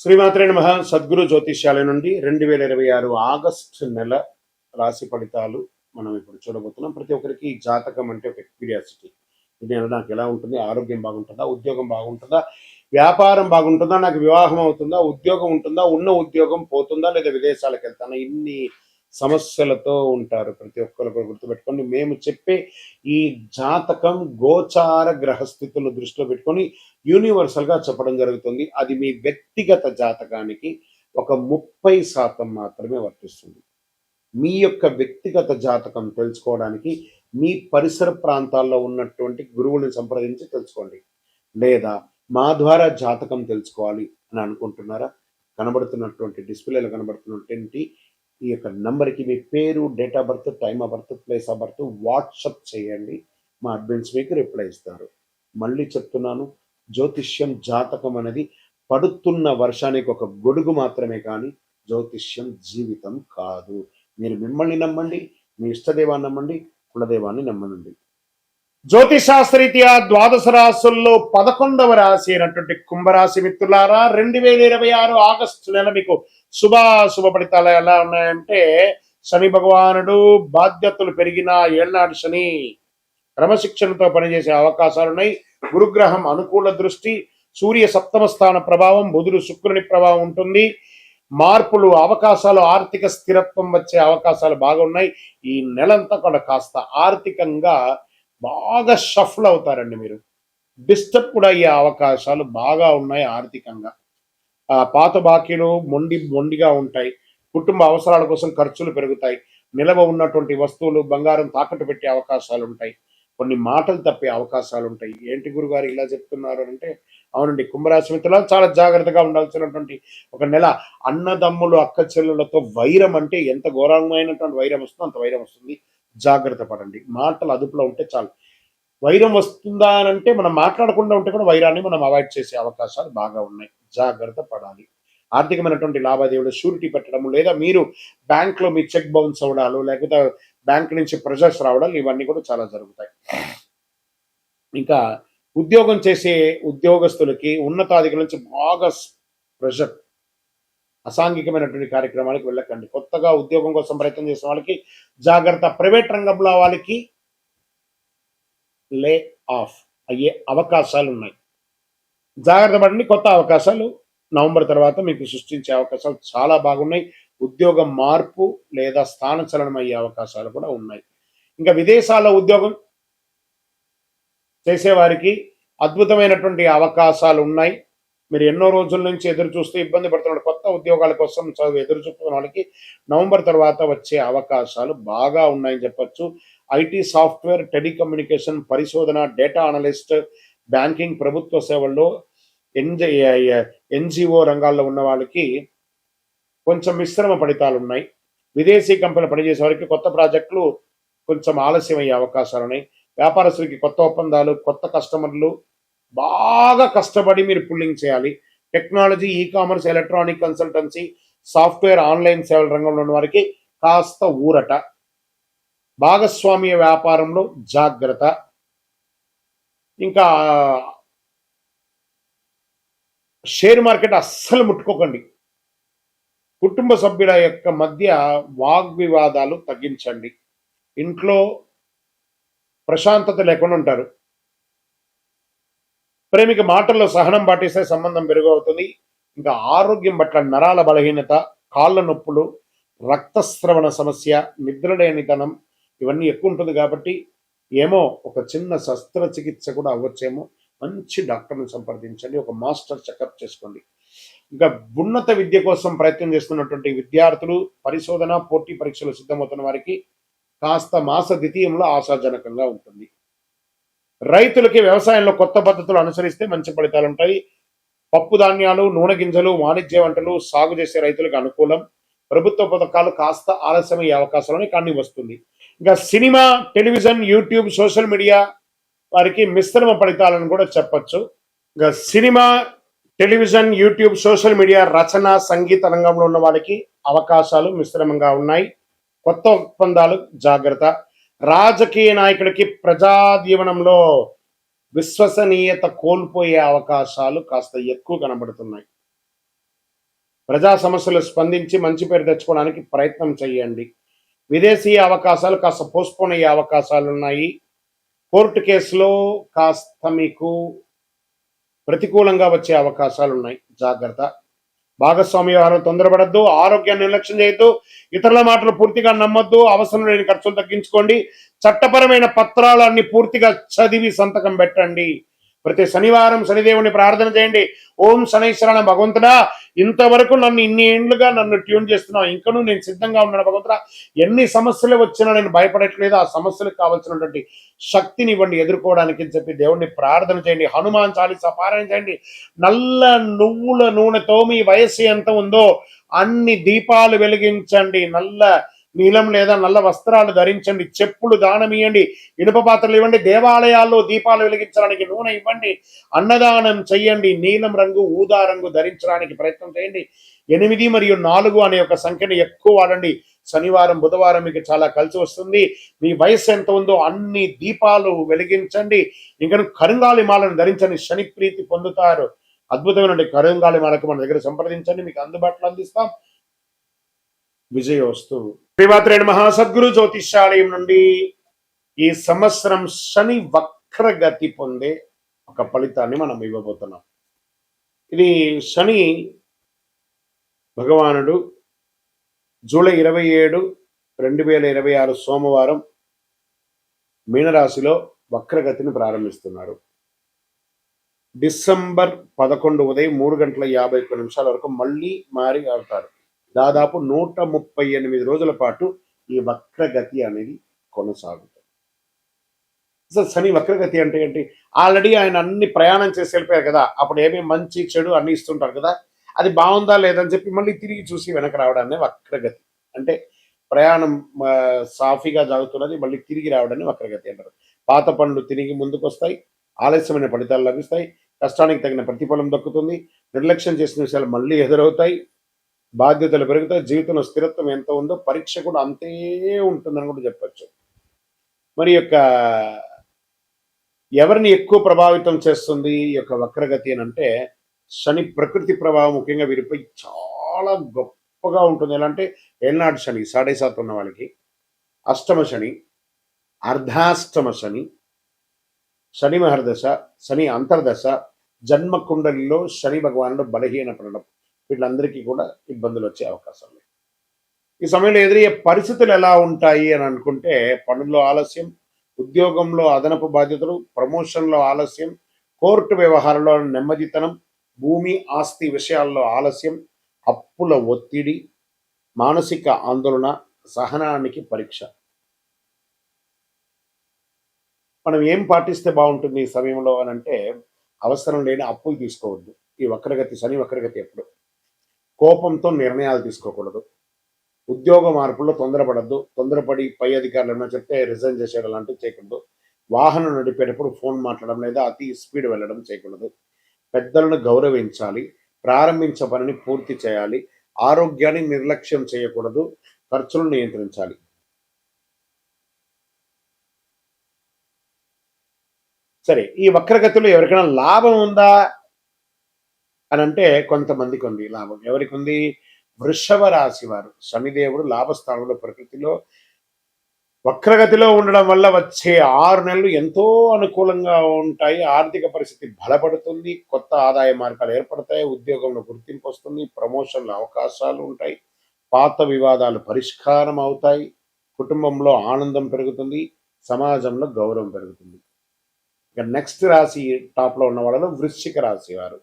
శ్రీమాత్రే నమః. సద్గురు జ్యోతిష్యాలయం నుండి 2026 ఆగస్టు నెల రాశి ఫలితాలు మనం ఇప్పుడు చూడబోతున్నాం. ప్రతి ఒక్కరికి జాతకం అంటే ఒక క్యూరియాసిటీ. ఇది నాకు ఎలా ఉంటుంది, ఆరోగ్యం బాగుంటుందా, ఉద్యోగం బాగుంటుందా, వ్యాపారం బాగుంటుందా, నాకు వివాహం అవుతుందా, ఉద్యోగం ఉంటుందా, ఉన్న ఉద్యోగం పోతుందా, లేదా విదేశాలకు వెళ్తానా, ఇన్ని సమస్యలతో ఉంటారు. ప్రతి ఒక్కరు కూడా గుర్తుపెట్టుకోండి, మేము చెప్పే ఈ జాతకం గోచార గ్రహస్థితులు దృష్టిలో పెట్టుకొని యూనివర్సల్గా చెప్పడం జరుగుతుంది. అది మీ వ్యక్తిగత జాతకానికి ఒక 30% మాత్రమే వర్తిస్తుంది. మీ యొక్క వ్యక్తిగత జాతకం తెలుసుకోవడానికి మీ పరిసర ప్రాంతాల్లో ఉన్నటువంటి గురువుని సంప్రదించి తెలుసుకోండి. లేదా మా ద్వారా జాతకం తెలుసుకోవాలి అని అనుకుంటున్నారా? కనబడుతున్నటువంటి డిస్ప్లేలో కనబడుతున్నటువంటి ఈ యొక్క నంబర్కి మీ పేరు, date of birth, time of birth, place of birth WhatsApp చేయండి. మా అడ్మిన్స్ మీకు రిప్లై ఇస్తారు. మళ్ళీ చెప్తున్నాను, జ్యోతిష్యం జాతకం అనేది పడుతున్న వర్షానికి ఒక గొడుగు మాత్రమే, కానీ జ్యోతిష్యం జీవితం కాదు. మీరు మిమ్మల్ని నమ్మండి, మీ ఇష్టదేవాన్ని నమ్మండి, కులదేవాన్ని నమ్మనండి. జ్యోతిశాస్త్రరీత్యా ద్వాదశ రాశుల్లో 11వ రాశి అయినటువంటి కుంభరాశి మిత్రులారా, 2026 ఆగస్టు నెల మీకు శుభ ఫలితాలు ఎలా ఉన్నాయంటే, శని భగవానుడు బాధ్యతలు పెరిగిన ఏళ్నాడు శని క్రమశిక్షణతో పనిచేసే అవకాశాలు ఉన్నాయి. గురుగ్రహం అనుకూల దృష్టి, సూర్య సప్తమ స్థాన ప్రభావం, బుధుడు శుక్రుని ప్రభావం ఉంటుంది. మార్పులు, అవకాశాలు, ఆర్థిక స్థిరత్వం వచ్చే అవకాశాలు బాగా ఉన్నాయి. ఈ నెలంతా కూడా కాస్త ఆర్థికంగా బాగా షఫల్ అవుతారండి. మీరు డిస్టర్బ్ కూడా అయ్యే అవకాశాలు బాగా ఉన్నాయి. ఆర్థికంగా పాత బాకీలు మొండిగా ఉంటాయి. కుటుంబ అవసరాల కోసం ఖర్చులు పెరుగుతాయి. నిలవ ఉన్నటువంటి వస్తువులు, బంగారం తాకట్టు పెట్టే అవకాశాలు ఉంటాయి. కొన్ని మాటలు తప్పే అవకాశాలు ఉంటాయి. ఏంటి గురుగారు ఇలా చెప్తున్నారు అంటే, అవునండి, కుంభరాశి మిత్రులు చాలా జాగ్రత్తగా ఉండాల్సినటువంటి ఒక నెల. అన్నదమ్ములు, అక్క చెల్లెలతో వైరం అంటే ఎంత ఘోరమైనటువంటి వైరం వస్తుందో అంత వైరం వస్తుంది. జాగ్రత్త పడండి. మాటలు అదుపులో ఉంటే చాలు. వైరం వస్తుందా అని అంటే, మనం మాట్లాడకుండా ఉంటే కూడా వైరాన్ని మనం అవాయిడ్ చేసే అవకాశాలు బాగా ఉన్నాయి. జాగ్రత్త పడాలి. ఆర్థికమైనటువంటి లావాదేవీలు షూరిటీ పెట్టడం, లేదా మీరు బ్యాంక్లో మీ చెక్ బౌన్స్ అవ్వడాలు, లేకపోతే బ్యాంక్ నుంచి ప్రెజర్స్ రావడాలు, ఇవన్నీ కూడా చాలా జరుగుతాయి. ఇంకా ఉద్యోగం చేసే ఉద్యోగస్తులకి ఉన్నతాధికారుల నుంచి బాగా ప్రెషర్, అసాంఘికమైనటువంటి కార్యక్రమాలకు వెళ్ళకండి. కొత్తగా ఉద్యోగం కోసం ప్రయత్నం చేసిన వాళ్ళకి జాగ్రత్త. ప్రైవేట్ రంగంలో వాళ్ళకి లే ఆఫ్ అయ్యే అవకాశాలు ఉన్నాయి. జాగ్రత్త పడండి. కొత్త అవకాశాలు నవంబర్ తర్వాత మీకు సృష్టించే అవకాశాలు చాలా బాగున్నాయి. ఉద్యోగం మార్పు లేదా స్థానచలనం అయ్యే అవకాశాలు కూడా ఉన్నాయి. ఇంకా విదేశాల్లో ఉద్యోగం చేసేవారికి అద్భుతమైనటువంటి అవకాశాలు ఉన్నాయి. మీరు ఎన్నో రోజుల నుంచి ఎదురు చూస్తూ ఇబ్బంది పడుతున్న కొత్త ఉద్యోగాల కోసం ఎదురు చూస్తున్న వాళ్ళకి నవంబర్ తర్వాత వచ్చే అవకాశాలు బాగా ఉన్నాయని చెప్పొచ్చు. ఐటీ, సాఫ్ట్వేర్, టెలికమ్యూనికేషన్, పరిశోధన, డేటా అనలిస్ట్, బ్యాంకింగ్, ప్రభుత్వ సేవల్లో, ఎన్జిఓ రంగాల్లో ఉన్న వాళ్ళకి కొంచెం మిశ్రమ ఫలితాలు ఉన్నాయి. విదేశీ కంపెనీలు పనిచేసే వారికి కొత్త ప్రాజెక్టులు కొంచెం ఆలస్యం అయ్యే అవకాశాలు ఉన్నాయి. వ్యాపారస్తులకి కొత్త ఒప్పందాలు, కొత్త కస్టమర్లు, బాగా కష్టపడి మీరు పుల్లింగ్ చేయాలి. Technology, e-commerce, electronic consultancy, software, online సేవల రంగంలో ఉన్న వారికి కాస్త ఊరట. భాగస్వామ్య వ్యాపారంలో జాగ్రత్త. ఇంకా షేర్ మార్కెట్ అస్సలు ముట్టుకోకండి. కుటుంబ సభ్యుల యొక్క మధ్య వాగ్వివాదాలు తగ్గించండి. ఇంట్లో ప్రశాంతత లేకుండా ఉంటారు. ప్రేమిక మాటల్లో సహనం పాటిస్తే సంబంధం మెరుగవుతుంది. ఇంకా ఆరోగ్యం పట్ల నరాల బలహీనత, కాళ్ళ నొప్పులు, రక్తస్రవణ సమస్య, నిద్రలేనితనం ఇవన్నీ ఎక్కువ ఉంటుంది. కాబట్టి ఏమో ఒక చిన్న శస్త్రచికిత్స కూడా అవ్వచ్చేమో. మంచి డాక్టర్ని సంప్రదించండి. ఒక మాస్టర్ చెకప్ చేసుకోండి. ఇంకా ఉన్నత విద్య కోసం ప్రయత్నం చేస్తున్నటువంటి విద్యార్థులు, పరిశోధన, పోటీ పరీక్షలు సిద్ధమవుతున్న వారికి కాస్త మాస ద్వితీయంలో ఆశాజనకంగా ఉంటుంది. రైతులకి వ్యవసాయంలో కొత్త పద్ధతులు అనుసరిస్తే మంచి ఫలితాలు ఉంటాయి. పప్పు ధాన్యాలు, నూనె గింజలు, వాణిజ్య వంటలు సాగు చేసే రైతులకు అనుకూలం. ప్రభుత్వ పథకాలు కాస్త ఆలస్యమయ్యే అవకాశాలని కానీ వస్తుంది. ఇంకా cinema, television, YouTube, social media వారికి మిశ్రమ ఫలితాలను కూడా చెప్పచ్చు. ఇంకా cinema, television, YouTube, social media, రచన, సంగీత రంగంలో ఉన్న వాళ్ళకి అవకాశాలు మిశ్రమంగా ఉన్నాయి. కొత్త ఒప్పందాలు జాగ్రత్త. రాజకీయ నాయకులకి ప్రజా జీవనంలో విశ్వసనీయత కోల్పోయే అవకాశాలు కాస్త ఎక్కువ కనబడుతున్నాయి. ప్రజా సమస్యలు స్పందించి మంచి పేరు తెచ్చుకోవడానికి ప్రయత్నం చేయండి. విదేశీ అవకాశాలు కాస్త పోస్ట్పోన్ అయ్యే అవకాశాలు ఉన్నాయి. కోర్టు కేసులో కాస్త మీకు ప్రతికూలంగా వచ్చే అవకాశాలు ఉన్నాయి, జాగ్రత్త. భాగస్వామ్య వ్యవహారం తొందరపడద్దు, ఆరోగ్యాన్ని నిర్లక్ష్యం చేయొద్దు, ఇతరుల మాటలు పూర్తిగా నమ్మొద్దు, అవసరం లేని ఖర్చులు తగ్గించుకోండి. చట్టపరమైన పత్రాలన్నీ పూర్తిగా చదివి సంతకం పెట్టండి. ప్రతి శనివారం శనిదేవుని ప్రార్థన చేయండి. ఓం శనైశ్వరణ భగవంతుడా, ఇంతవరకు నన్ను ఇన్ని ఏండ్లుగా నన్ను ట్యూన్ చేస్తున్నావు, ఇంకనూ నేను సిద్ధంగా ఉన్నాను భగవంతుడా. ఎన్ని సమస్యలు వచ్చినా నేను భయపడట్లేదు, ఆ సమస్యలకు కావాల్సినటువంటి శక్తిని ఇవ్వండి ఎదుర్కోవడానికి అని చెప్పి దేవుణ్ణి ప్రార్థన చేయండి. హనుమాన్ చాలీసా పారాయణ చేయండి. నల్ల నువ్వుల నూనెతో మీ వయస్సు ఎంత ఉందో అన్ని దీపాలు వెలిగించండి. నల్ల నీలం లేదా నల్ల వస్త్రాలు ధరించండి. చెప్పులు దానం ఇవ్వండి. ఇనుప పాత్రలు ఇవ్వండి. దేవాలయాల్లో దీపాలు వెలిగించడానికి నూనె ఇవ్వండి. అన్నదానం చెయ్యండి. నీలం రంగు, ఊదా రంగు ధరించడానికి ప్రయత్నం చేయండి. 8 మరియు 4 అనే ఒక సంఖ్యను ఎక్కువ వాడండి. శనివారం బుధవారం మీకు చాలా కలిసి వస్తుంది. మీ వయస్సు ఎంత ఉందో అన్ని దీపాలు వెలిగించండి. ఇంకా కరుంగాలి మాలను ధరించండి. శని ప్రీతి పొందుతారు. అద్భుతమైన కరుంగాలి మాలకు మన దగ్గర సంప్రదించండి, మీకు అందుబాటులో అందిస్తాం. విజయోస్తు. శ్రీమాత్రేణ మహాసద్గురు జ్యోతిష్యాలయం నుండి ఈ సంవత్సరం శని వక్రగతి పొందే ఒక ఫలితాన్ని మనం ఇవ్వబోతున్నాం. ఇది శని భగవానుడు జూలై 27, 2026 సోమవారం మీనరాశిలో వక్రగతిని ప్రారంభిస్తున్నారు. డిసెంబర్ 11 ఉదయం 3:51 వరకు మళ్ళీ మారి ఆడతారు. దాదాపు 138 రోజుల పాటు ఈ వక్రగతి అనేది కొనసాగుతుంది. అసలు శని వక్రగతి అంటే ఏంటి? ఆల్రెడీ ఆయన అన్ని ప్రయాణం చేసి వెళ్ళిపోయారు కదా, అప్పుడు ఏమేమి మంచి చెడు అన్ని ఇస్తుంటారు కదా, అది బాగుందా లేదని చెప్పి మళ్ళీ తిరిగి చూసి వెనక రావడాన్ని వక్రగతి అంటే. ప్రయాణం సాఫీగా సాగుతున్నది, మళ్ళీ తిరిగి రావడాన్ని వక్రగతి అంటారు. పాత పనులు తిరిగి ముందుకు వస్తాయి, ఆలస్యమైన ఫలితాలు లభిస్తాయి, కష్టానికి తగిన ప్రతిఫలం దక్కుతుంది, నిర్లక్ష్యం చేసిన విషయాలు మళ్ళీ ఎదురవుతాయి, బాధ్యతలు పెరుగుతాయి, జీవితంలో స్థిరత్వం ఎంత ఉందో పరీక్ష కూడా అంతే ఉంటుందని కూడా చెప్పచ్చు. మరి యొక్క ఎవరిని ఎక్కువ ప్రభావితం చేస్తుంది ఈ యొక్క వక్రగతి అని అంటే, శని ప్రకృతి ప్రభావం ముఖ్యంగా వీరిపై చాలా గొప్పగా ఉంటుంది. ఎలా అంటే ఏళ్ళనాటి శని 7.5 ఉన్న వాళ్ళకి, అష్టమ శని, అర్ధాష్టమ శని, శని మహర్దశ, శని అంతర్దశ, జన్మ కుండలిలో శని భగవానుడు బలహీనపడడం, వీళ్ళందరికీ కూడా ఇబ్బందులు వచ్చే అవకాశం లేదు. ఈ సమయంలో ఎదురయ్యే పరిస్థితులు ఎలా ఉంటాయి అని అనుకుంటే, పనుల్లో ఆలస్యం, ఉద్యోగంలో అదనపు బాధ్యతలు, ప్రమోషన్లో ఆలస్యం, కోర్టు వ్యవహారంలో నెమ్మదితనం, భూమి ఆస్తి విషయాల్లో ఆలస్యం, అప్పుల ఒత్తిడి, మానసిక ఆందోళన, సహనానికి పరీక్ష. మనం ఏం పాటిస్తే బాగుంటుంది ఈ సమయంలో అని అంటే, అవసరం లేని అప్పులు తీసుకోవద్దు. ఈ వక్రగతి శని వక్రగతి ఎప్పుడు కోపంతో నిర్ణయాలు తీసుకోకూడదు. ఉద్యోగ మార్పుల్లో తొందరపడద్దు. తొందరపడి పై అధికారులు ఏమైనా చెప్తే రిజైన్ చేసేయడం లాంటివి చేయకూడదు. వాహనం నడిపేటప్పుడు ఫోన్ మాట్లాడడం లేదా అతి స్పీడ్ వెళ్ళడం చేయకూడదు. పెద్దలను గౌరవించాలి. ప్రారంభించే పనిని పూర్తి చేయాలి. ఆరోగ్యాన్ని నిర్లక్ష్యం చేయకూడదు. ఖర్చులను నియంత్రించాలి. సరే, ఈ వక్రగతిలో ఎవరికైనా లాభం ఉందా అని అంటే కొంతమందికి ఉంది లాభం. ఎవరికి ఉంది? వృషభ రాశి వారు. శనిదేవుడు లాభస్థానంలో ప్రకృతిలో వక్రగతిలో ఉండడం వల్ల వచ్చే 6 నెలలు ఎంతో అనుకూలంగా ఉంటాయి. ఆర్థిక పరిస్థితి బలపడుతుంది. కొత్త ఆదాయ మార్గాలు ఏర్పడతాయి. ఉద్యోగంలో గుర్తింపు వస్తుంది. ప్రమోషన్ల అవకాశాలు ఉంటాయి. పాత వివాదాలు పరిష్కారం అవుతాయి. కుటుంబంలో ఆనందం పెరుగుతుంది. సమాజంలో గౌరవం పెరుగుతుంది. ఇక నెక్స్ట్ రాశి టాప్లో ఉన్న వాళ్ళలో వృశ్చిక రాశి వారు.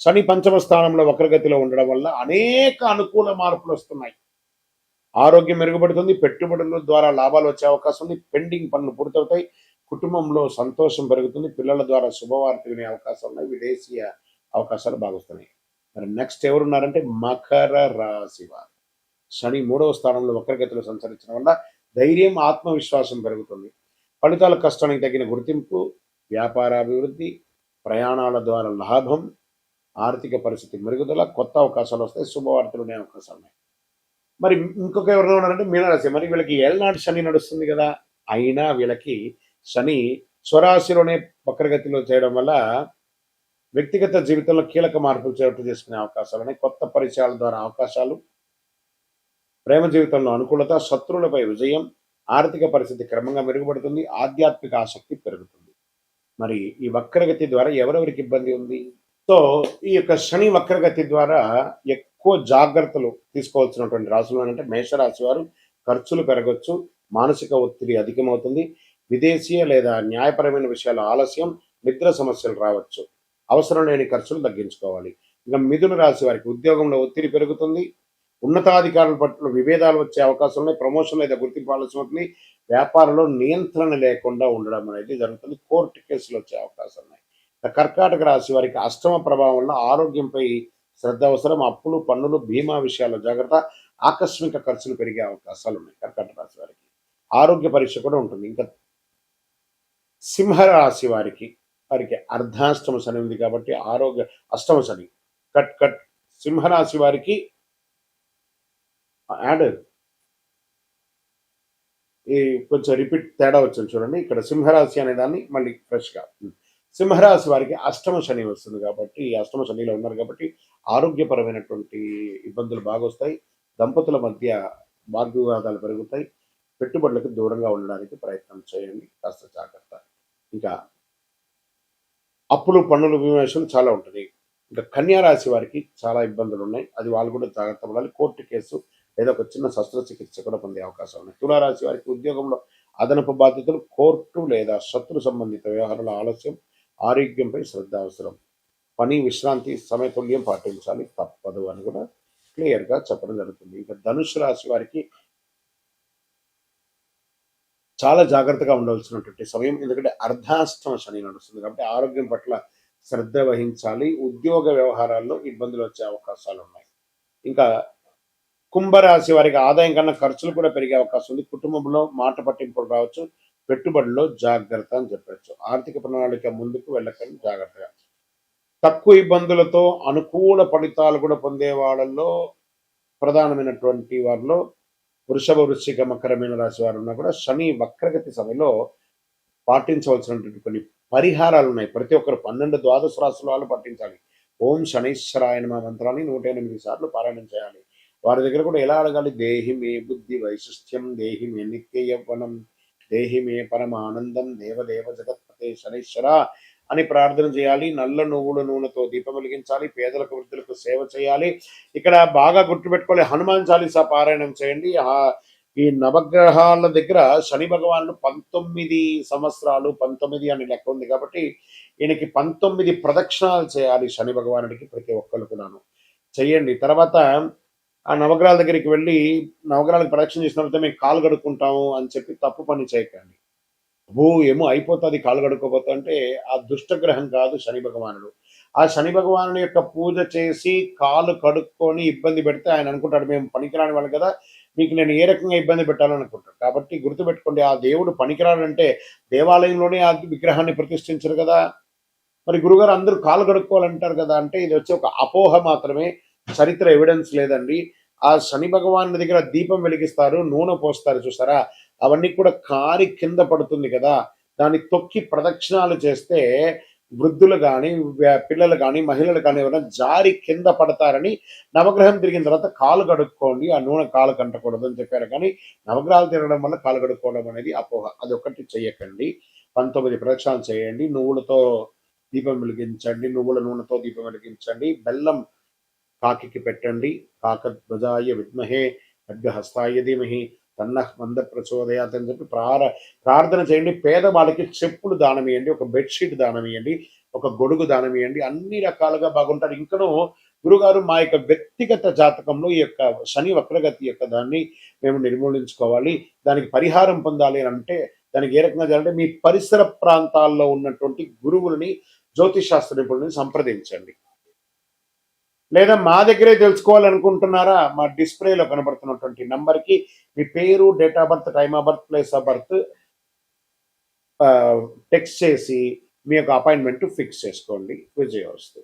శని పంచమ స్థానంలో వక్రగతిలో ఉండడం వల్ల అనేక అనుకూల మార్పులు వస్తున్నాయి. ఆరోగ్యం మెరుగుపడుతుంది. పెట్టుబడుల ద్వారా లాభాలు వచ్చే అవకాశం ఉంది. పెండింగ్ పనులు పూర్తవుతాయి. కుటుంబంలో సంతోషం పెరుగుతుంది. పిల్లల ద్వారా శుభవార్త వినే అవకాశం ఉన్నాయి. విదేశీయ అవకాశాలు బాగుస్తున్నాయి. మరి నెక్స్ట్ ఎవరున్నారంటే మకర రాశి వారు. శని 3వ స్థానంలో వక్రగతిలో సంచరించడం వల్ల ధైర్యం, ఆత్మవిశ్వాసం పెరుగుతుంది. ఫలితాల కష్టానికి తగిన గుర్తింపు, వ్యాపారాభివృద్ధి, ప్రయాణాల ద్వారా లాభం, ఆర్థిక పరిస్థితి మెరుగుదల, కొత్త అవకాశాలు వస్తాయి. శుభవార్తలు ఉండే అవకాశాలు ఉన్నాయి. మరి ఇంకొక ఎవరైనా ఉన్నారంటే మీనరాశి. మరి వీళ్ళకి ఏళ్ళనాటి శని నడుస్తుంది కదా, అయినా వీళ్ళకి శని స్వరాశిలోనే వక్రగతిలో చేయడం వల్ల వ్యక్తిగత జీవితంలో కీలక మార్పులు చోటు చేసుకునే అవకాశాలు ఉన్నాయి. కొత్త పరిచయాల ద్వారా అవకాశాలు, ప్రేమ జీవితంలో అనుకూలత, శత్రువులపై విజయం, ఆర్థిక పరిస్థితి క్రమంగా మెరుగుపడుతుంది, ఆధ్యాత్మిక ఆసక్తి పెరుగుతుంది. మరి ఈ వక్రగతి ద్వారా ఎవరెవరికి ఇబ్బంది ఉంది? సో ఈ యొక్క శని వక్రగతి ద్వారా ఎక్కువ జాగ్రత్తలు తీసుకోవాల్సినటువంటి రాశులు అంటే మేషరాశి వారు. ఖర్చులు పెరగొచ్చు, మానసిక ఒత్తిడి అధికమవుతుంది, విదేశీయ లేదా న్యాయపరమైన విషయాల ఆలస్యం, నిద్ర సమస్యలు రావచ్చు. అవసరం లేని ఖర్చులు తగ్గించుకోవాలి. ఇంకా మిథున రాశి వారికి ఉద్యోగంలో ఒత్తిడి పెరుగుతుంది, ఉన్నతాధికారుల పట్ల విభేదాలు వచ్చే అవకాశం ఉన్నాయి, ప్రమోషన్ లేదా గుర్తింపు ఆలస్యం అవుతుంది, వ్యాపారంలో నియంత్రణ లేకుండా ఉండడం అనేది జరుగుతుంది, కోర్టు కేసులు వచ్చే అవకాశం ఉన్నాయి. కర్కాటక రాశి వారికి అష్టమ ప్రభావం వల్ల ఆరోగ్యంపై శ్రద్ధ అవసరం, అప్పులు, పన్నులు, బీమా విషయాల్లో జాగ్రత్త, ఆకస్మిక ఖర్చులు పెరిగే అవకాశాలు ఉన్నాయి. కర్కాటక రాశి వారికి ఆరోగ్య పరీక్ష కూడా ఉంటుంది. ఇంకా సింహరాశి వారికి వారికి అర్ధాష్టమ శని ఉంది కాబట్టి ఆరోగ్య అష్టమ శని కట్ కట్. సింహరాశి వారికి యాడ్ ఈ కొంచెం రిపీట్ తేడా వచ్చింది చూడండి. ఇక్కడ సింహరాశి అనే దాన్ని మళ్ళీ ఫ్రెష్గా సింహరాశి వారికి అష్టమ శని వస్తుంది కాబట్టి అష్టమ శనిలో ఉన్నారు కాబట్టి ఆరోగ్యపరమైనటువంటి ఇబ్బందులు బాగా వస్తాయి. దంపతుల మధ్య వాగ్వివాదాలు పెరుగుతాయి. పెట్టుబడులకు దూరంగా ఉండడానికి ప్రయత్నం చేయండి, కాస్త జాగ్రత్త. ఇంకా అప్పులు, పన్నులు, విమర్శలు చాలా ఉంటుంది. ఇంకా కన్యా రాశి వారికి చాలా ఇబ్బందులు ఉన్నాయి, అది వాళ్ళు కూడా జాగ్రత్త పడాలి. కోర్టు కేసు లేదా ఒక చిన్న శస్త్రచికిత్స కూడా పొందే అవకాశం ఉన్నాయి. తులారాశి వారికి ఉద్యోగంలో అదనపు బాధ్యతలు, కోర్టు లేదా శత్రు సంబంధిత వ్యవహారాల ఆలస్యం, ఆరోగ్యంపై శ్రద్ధ అవసరం, పని విశ్రాంతి సమతుల్యం పాటించాలి తప్పదు అని కూడా క్లియర్గా చెప్పడం జరుగుతుంది. ఇంకా ధనుసు రాశి వారికి చాలా జాగ్రత్తగా ఉండవలసినటువంటి సమయం, ఎందుకంటే అర్ధాష్టమ శని నడుస్తుంది కాబట్టి ఆరోగ్యం పట్ల శ్రద్ధ వహించాలి. ఉద్యోగ వ్యవహారాల్లో ఇబ్బందులు వచ్చే అవకాశాలు ఉన్నాయి. ఇంకా కుంభరాశి వారికి ఆదాయం కన్నా ఖర్చులు కూడా పెరిగే అవకాశం ఉంది. కుటుంబంలో మాట పట్టింపులు రావచ్చు, పెట్టుబడిలో జాగ్రత్త అని చెప్పచ్చు. ఆర్థిక ప్రణాళిక ముందుకు వెళ్ళకండి, జాగ్రత్తగా. తక్కువ ఇబ్బందులతో అనుకూల ఫలితాలు కూడా పొందే వాళ్ళల్లో ప్రధానమైనటువంటి వారిలో వృషభ, వృశ్చిక, మకర, మీన రాశి వారు ఉన్నా కూడా శని వక్రగతి సమయంలో పాటించవలసినటువంటి కొన్ని పరిహారాలు ఉన్నాయి. ప్రతి ఒక్కరు 12 ద్వాదశ రాశుల వాళ్ళు పాటించాలి. ఓం శనైశ్వరాయ నమః మంత్రాన్ని 108 సార్లు పారాయణం చేయాలి. వారి దగ్గర కూడా ఎలా అడగాలి? దేహి మే బుద్ధి వైశిష్ట్యం, దేహి మే నిత్య యవ్వనం, దేహి మే పరమానందం, దేవదేవ జగత్పతే శనైశ్వర అని ప్రార్థన చేయాలి. నల్ల నువ్వుల నూనెతో దీపం వెలిగించాలి. పేదలకు, వృద్ధులకు సేవ చేయాలి. ఇక్కడ బాగా గుర్తుపెట్టుకోవాలి, హనుమాన్ చాలీసా పారాయణం చేయండి. ఈ నవగ్రహాల దగ్గర శని భగవానుడు 19 సంవత్సరాలు, 19 అని లెక్క ఉంది కాబట్టి ఈయనకి 19 ప్రదక్షిణాలు చేయాలి శని భగవానుడికి. ప్రతి ఒక్కరు కూడాను చెయ్యండి. తర్వాత ఆ నవగ్రహాల దగ్గరికి వెళ్ళి నవగ్రహాలకు ప్రదక్షిణ చేసిన తర్వాత మేము కాలు కడుక్కుంటాము అని చెప్పి తప్పు పని చేయకండి. ఏమో అయిపోతుంది కాలు కడుక్కోపోతా అంటే ఆ దుష్టగ్రహం కాదు శని భగవానుడు. ఆ శని భగవానుడి యొక్క పూజ చేసి కాలు కడుక్కొని ఇబ్బంది పెడితే ఆయన అనుకుంటాడు మేము పనికిరాని వాళ్ళు కదా, మీకు నేను ఏ రకంగా ఇబ్బంది పెట్టాలని అనుకుంటాడు. కాబట్టి గుర్తుపెట్టుకోండి, ఆ దేవుడు పనికిరాడంటే దేవాలయంలోనే ఆ విగ్రహాన్ని ప్రతిష్ఠించరు కదా. మరి గురుగారు అందరూ కాలు కడుక్కోవాలంటారు కదా అంటే ఇది వచ్చి ఒక అపోహ మాత్రమే, చరిత్ర ఎవిడెన్స్ లేదండి. ఆ శని భగవాన్ దగ్గర దీపం వెలిగిస్తారు, నూనె పోస్తారు చూసారా, అవన్నీ కూడా కారి కింద పడుతుంది కదా, దాన్ని తొక్కి ప్రదక్షిణాలు చేస్తే వృద్ధులు కానీ, పిల్లలు కానీ, మహిళలు కానీ ఎవరైనా జారి కింద పడతారని నవగ్రహం తిరిగిన తర్వాత కాలు కడుక్కోండి, ఆ నూనె కాలు కంటకూడదు అని చెప్పారు. కానీ నవగ్రహాలు తిరగడం వల్ల కాలు కడుక్కోవడం అనేది అపోహ, అది ఒకటి చెయ్యకండి. 19 ప్రదక్షిణాలు చేయండి, నువ్వులతో దీపం వెలిగించండి, నువ్వుల నూనెతో దీపం వెలిగించండి, బెల్లం కాకి పెట్టండి. కాకధ్వజాయ విద్మహే ఖడ్గహస్తాయ ధీమహి తన్నః మంద ప్రచోదయాత్ అని చెప్పి ప్రార్థన చేయండి. పేదవాళ్ళకి చెప్పులు దానం ఇవ్వండి, ఒక బెడ్షీట్ దానం ఇవ్వండి, ఒక గొడుగు దానం ఇవ్వండి, అన్ని రకాలుగా బాగుంటారు. ఇంకనూ గురుగారు మా యొక్క వ్యక్తిగత జాతకంలో ఈ యొక్క శని వక్రగతి యొక్క దాన్ని మేము నిర్మూలించుకోవాలి, దానికి పరిహారం పొందాలి అని అంటే దానికి ఏ రకంగా చేయాలంటే మీ పరిసర ప్రాంతాల్లో ఉన్నటువంటి గురువులని, జ్యోతిషాస్త్ర నిపుణులని సంప్రదించండి. లేదా మా దగ్గరే తెలుసుకోవాలనుకుంటున్నారా, మా డిస్ప్లేలో కనబడుతున్నటువంటి నంబర్కి మీ పేరు, date of birth, time of birth, place of birth text చేసి మీ యొక్క అపాయింట్మెంట్ ఫిక్స్ చేసుకోండి. విజయవస్తు.